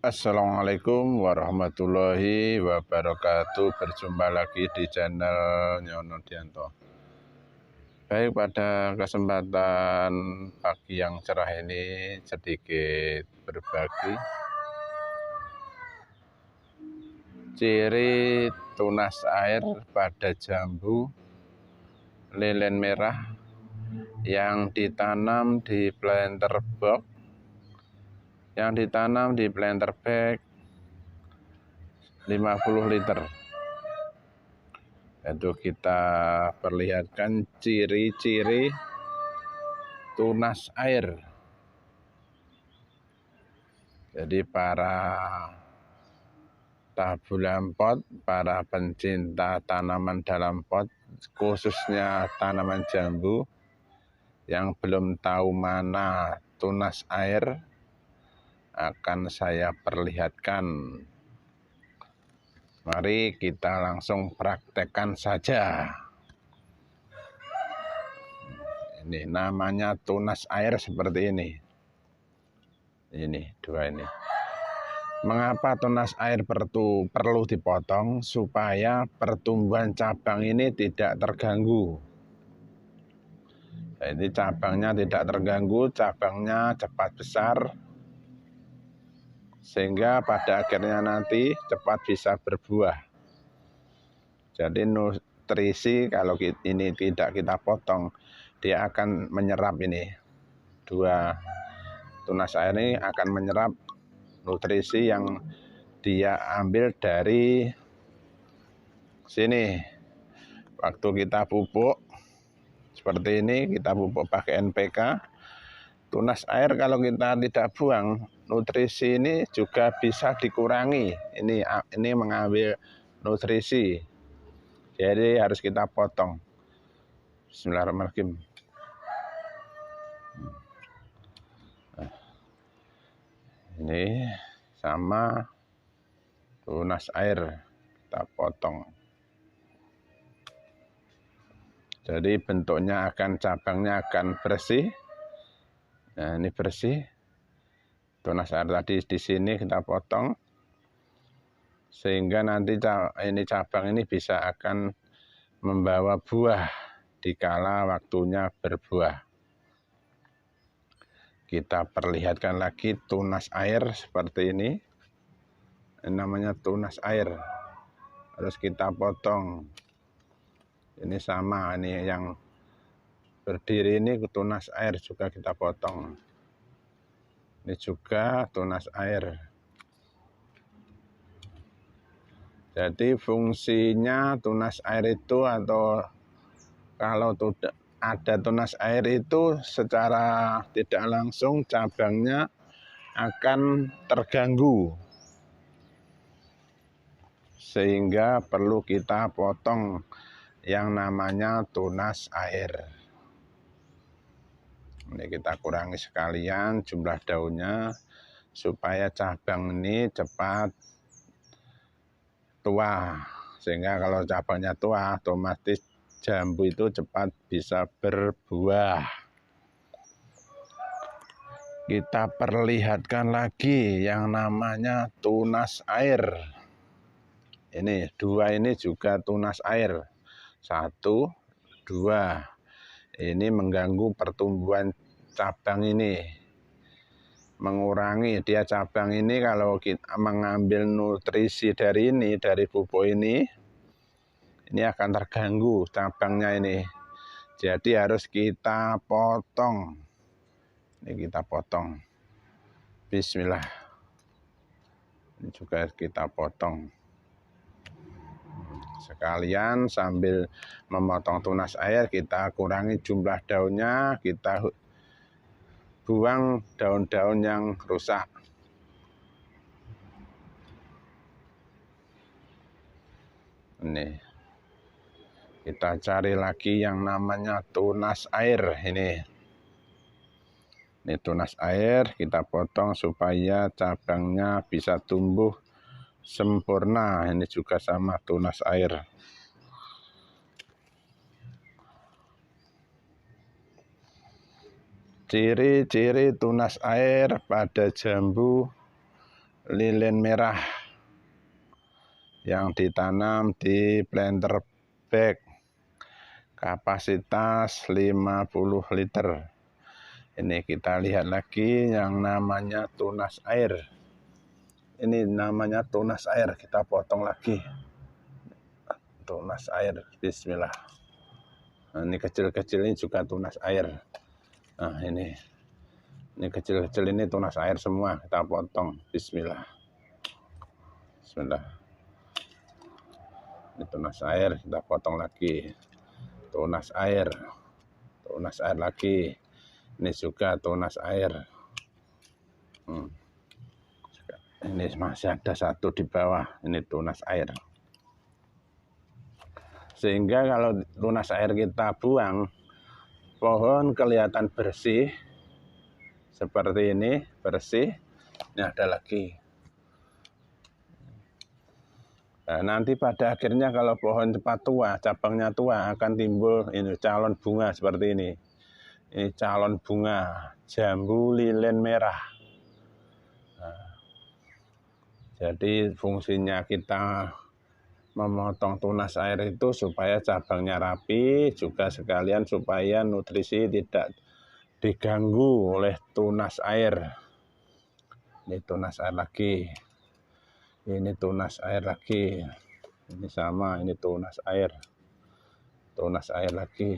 Assalamualaikum warahmatullahi wabarakatuh. Berjumpa lagi di channel Nyono Dianto. Baik, pada kesempatan pagi yang cerah ini sedikit berbagi ciri tunas air pada jambu lilin merah yang ditanam di planter box, planter bag 50 liter. Itu kita perlihatkan ciri-ciri tunas air. Jadi para tabulan pot, para pencinta tanaman dalam pot, khususnya tanaman jambu yang belum tahu mana tunas air, akan saya perlihatkan. Mari kita langsung praktekkan saja. Ini namanya tunas air seperti ini. Ini dua ini. Mengapa tunas air perlu dipotong? Supaya pertumbuhan cabang ini tidak terganggu. Jadi cabangnya tidak terganggu, cabangnya cepat besar, sehingga pada akhirnya nanti cepat bisa berbuah. Jadi nutrisi kalau ini tidak kita potong, dia akan menyerap ini. Dua tunas air ini akan menyerap nutrisi yang dia ambil dari sini. Waktu kita pupuk seperti ini, kita pupuk pakai NPK, tunas air kalau kita tidak buang, nutrisi ini juga bisa dikurangi. Ini mengambil nutrisi, jadi harus kita potong. Bismillahirrahmanirrahim. Ini sama tunas air kita potong. Jadi bentuknya cabangnya akan bersih. Nah, ini bersih. Tunas air tadi di sini kita potong, sehingga nanti ini cabang ini bisa akan membawa buah dikala waktunya berbuah. Kita perlihatkan lagi tunas air seperti ini. Ini namanya tunas air. Harus kita potong. Ini sama, ini yang berdiri ini tunas air juga kita potong. Ini juga tunas air. Jadi fungsinya tunas air itu, atau kalau ada tunas air itu secara tidak langsung cabangnya akan terganggu, sehingga perlu kita potong yang namanya tunas air. Ini kita kurangi sekalian jumlah daunnya supaya cabang ini cepat tua, sehingga kalau cabangnya tua otomatis jambu itu cepat bisa berbuah. Kita perlihatkan lagi yang namanya tunas air. Ini dua, ini juga tunas air. 1, 2. Ini mengganggu pertumbuhan cabang ini, mengurangi dia cabang ini. Kalau kita mengambil nutrisi dari ini, dari pupuk ini akan terganggu cabangnya ini. Jadi harus kita potong. Ini kita potong. Bismillah. Ini juga kita potong. Sekalian sambil memotong tunas air, kita kurangi jumlah daunnya, kita buang daun-daun yang rusak. Ini kita cari lagi yang namanya tunas air. Ini tunas air, kita potong supaya cabangnya bisa tumbuh sempurna. Ini juga sama tunas air. Ciri-ciri tunas air pada jambu lilin merah yang ditanam di planter bag kapasitas 50 liter. Ini kita lihat lagi yang namanya tunas air. Ini namanya tunas air, kita potong lagi. Tunas air, bismillah. Nah, ini kecil-kecil ini juga tunas air. Nah, ini kecil-kecil ini tunas air semua, kita potong. Bismillah. Bismillah. Ini tunas air, kita potong lagi. Tunas air lagi. Ini juga tunas air. Ini masih ada satu di bawah. Ini tunas air. Sehingga kalau tunas air kita buang, pohon kelihatan bersih seperti ini, bersih. Ini ada lagi. Nah, nanti pada akhirnya kalau pohon cepat tua, cabangnya tua, akan timbul ini calon bunga seperti ini. Ini calon bunga jambu lilin merah. Nah, jadi fungsinya kita memotong tunas air itu supaya cabangnya rapi, juga sekalian supaya nutrisi tidak diganggu oleh tunas air. Ini tunas air lagi. Ini tunas air lagi. Ini sama, ini tunas air. Tunas air lagi.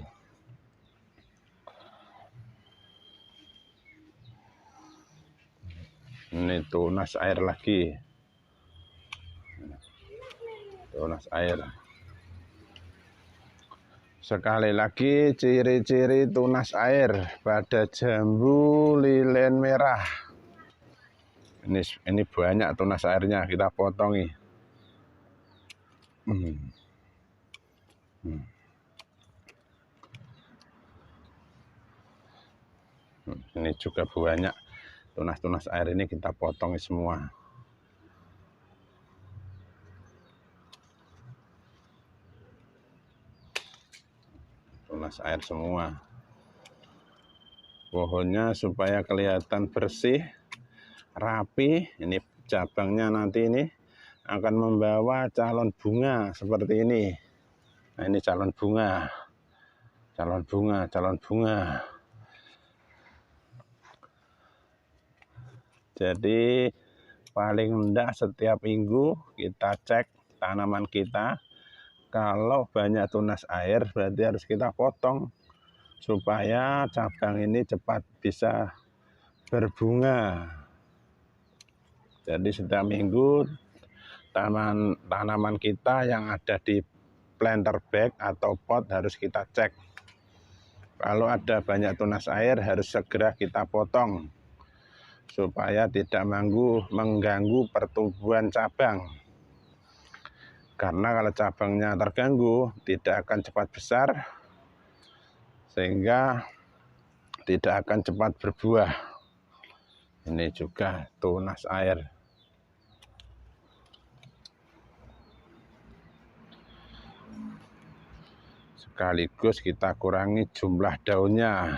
Ini tunas air lagi. Tunas air. Sekali lagi ciri-ciri tunas air pada jambu lilin merah. Ini banyak tunas airnya, kita potongi. Ini juga banyak tunas-tunas air ini, kita potong semua. Tunas air semua. Pohonnya supaya kelihatan bersih, rapi. Ini cabangnya nanti ini akan membawa calon bunga seperti ini. Nah, ini calon bunga. Calon bunga, calon bunga. Jadi paling rendah setiap minggu kita cek tanaman kita. Kalau banyak tunas air berarti harus kita potong supaya cabang ini cepat bisa berbunga. Jadi setiap minggu tanaman kita yang ada di planter bag atau pot harus kita cek. Kalau ada banyak tunas air harus segera kita potong supaya tidak mengganggu pertumbuhan cabang. Karena kalau cabangnya terganggu, tidak akan cepat besar, sehingga tidak akan cepat berbuah. Ini juga tunas air. Sekaligus kita kurangi jumlah daunnya.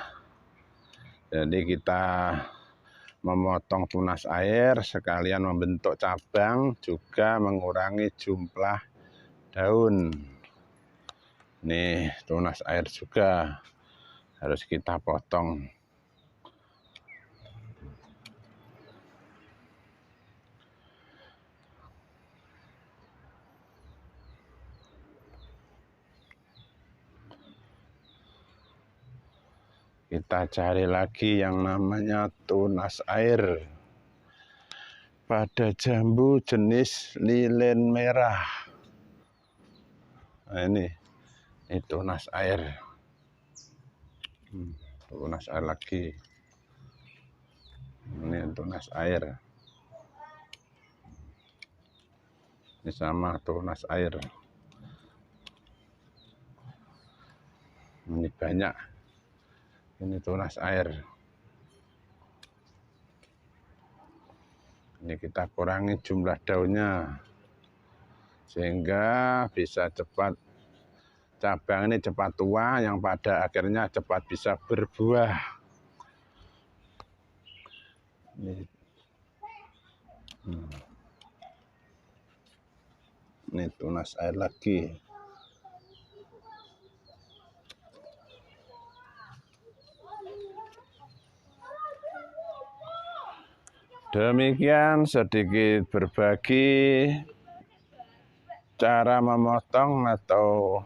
Jadi kita memotong tunas air, sekalian membentuk cabang, juga mengurangi jumlah daun. Nih tunas air juga harus kita potong. Kita cari lagi yang namanya tunas air pada jambu jenis lilin merah. Nah, ini tunas air. Tunas air lagi. Ini tunas air. Ini sama tunas air. Ini banyak. Ini tunas air. Ini kita kurangi jumlah daunnya sehingga bisa cepat cabang ini cepat tua, yang pada akhirnya cepat bisa berbuah. Ini tunas air lagi. Demikian sedikit berbagi cara memotong atau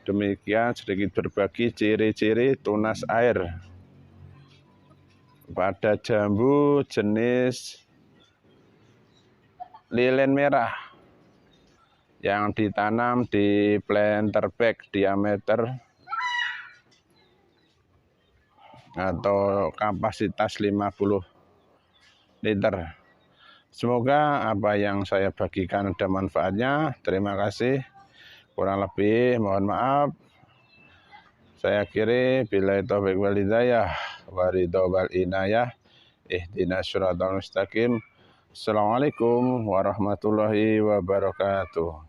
demikian sedikit berbagi ciri-ciri tunas air pada jambu jenis lilin merah yang ditanam di planter bag diameter atau kapasitas 50 liter. Semoga apa yang saya bagikan ada manfaatnya. Terima kasih. Kurang lebih mohon maaf. Saya akhiri billahi taufiq wal hidayah wa ridha wal inayah. Ihdinas siratal mustaqim. Assalamualaikum warahmatullahi wabarakatuh.